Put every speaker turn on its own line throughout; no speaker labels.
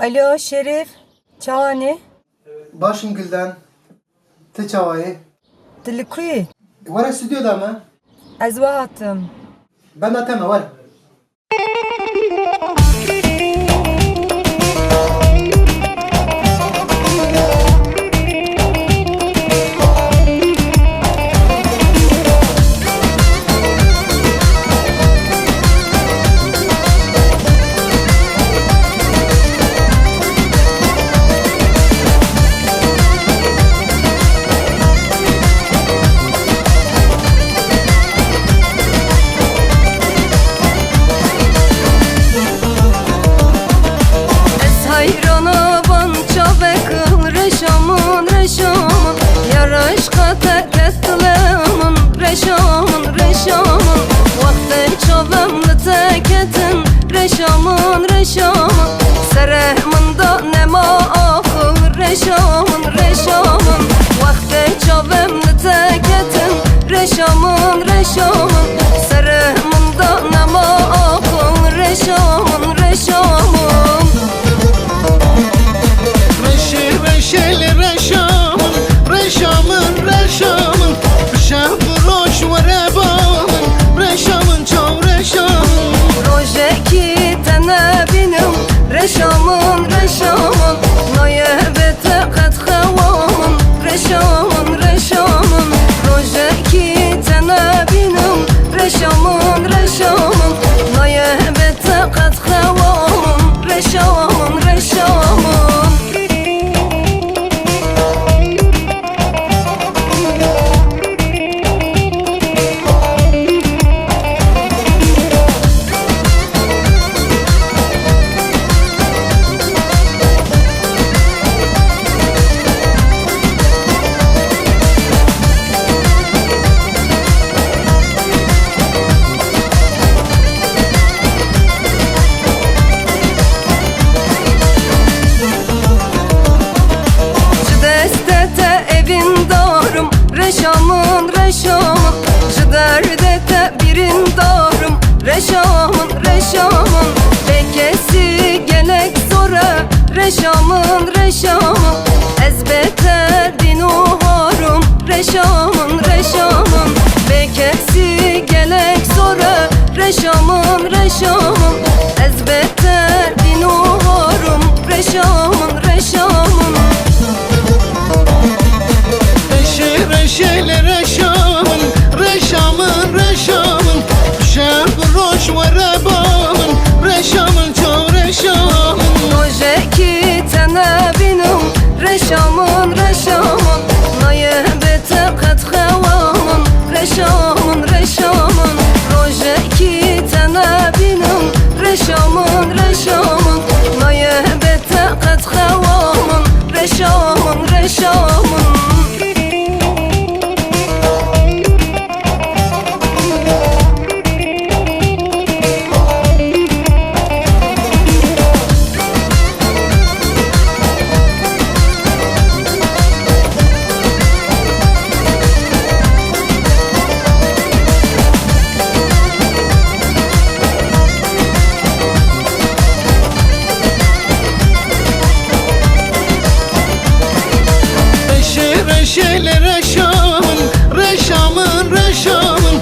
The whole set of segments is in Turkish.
Alo Şerif, çavani,
Başım Gülden. Te çavayı.
dilikuy,
Var stüdyoda mı?
ez vahatım.
Ben de tema var.
Hayrana bança bekıl reşamın reşamın Yaraş katek ettilemin reşamın reşamın Vakti çavemli teketin reşamın reşamın Serehmında nema akıl reşamın reşamın Vakti çavemli teketin reşamın reşamın Serehmında nema akıl reşamın reşamın
Reşamın reşamın Şahburoş ve rebanın Reşamın çav reşamın
Rojeki tene binim reşamın reşamın Naye bete kat xevamın reşamın reşamın Rojeki tene binim reşamın reşamın Naye bete kat xevamın reşamın reşamın Reşamın reşamın Jiderdete birin darım Reşamın reşamın Bekesi gelek sonra Reşamın reşamın Ezbete dinuharım Reşamın reşamın Bekesi gelek sonra Reşamın reşamın Ezbete dinuharım Reşamın reşamın
Reşeli reşamın Reşamın reşamın Şahburoş ve rebanın Reşamın çav reşamın
Rojeki tene binim reşamın reşamın Naye bete kat xevamın reşamın reşamın Rojeki tene binim reşamın reşamın Naye bete kat xevamın reşamın reşamın
Reşeli reşamın Reşamın reşamın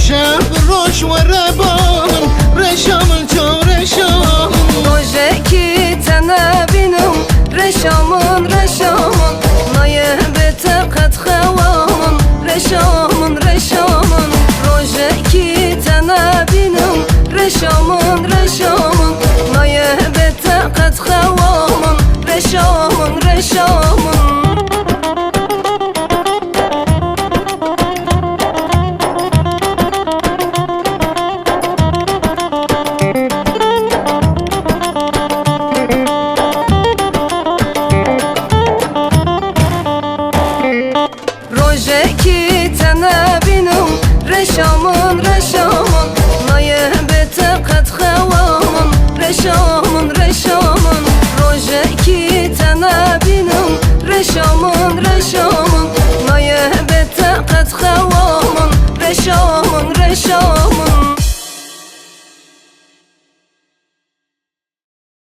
Şahburoş ve rebanın Reşamın çav reşamın
Rojeki tene binim reşamın reşamın Naye bete kat xevamın reşamın reşamın Rojeki tene binim reşamın reşamın Naye bete kat xevamın reşamın reşamın Rojeki tene binim reşamın reşamın Naye bete kat xevamın reşamın reşamın Rojeki tene binim reşamın reşamın Naye bete kat xevamın reşamın reşamın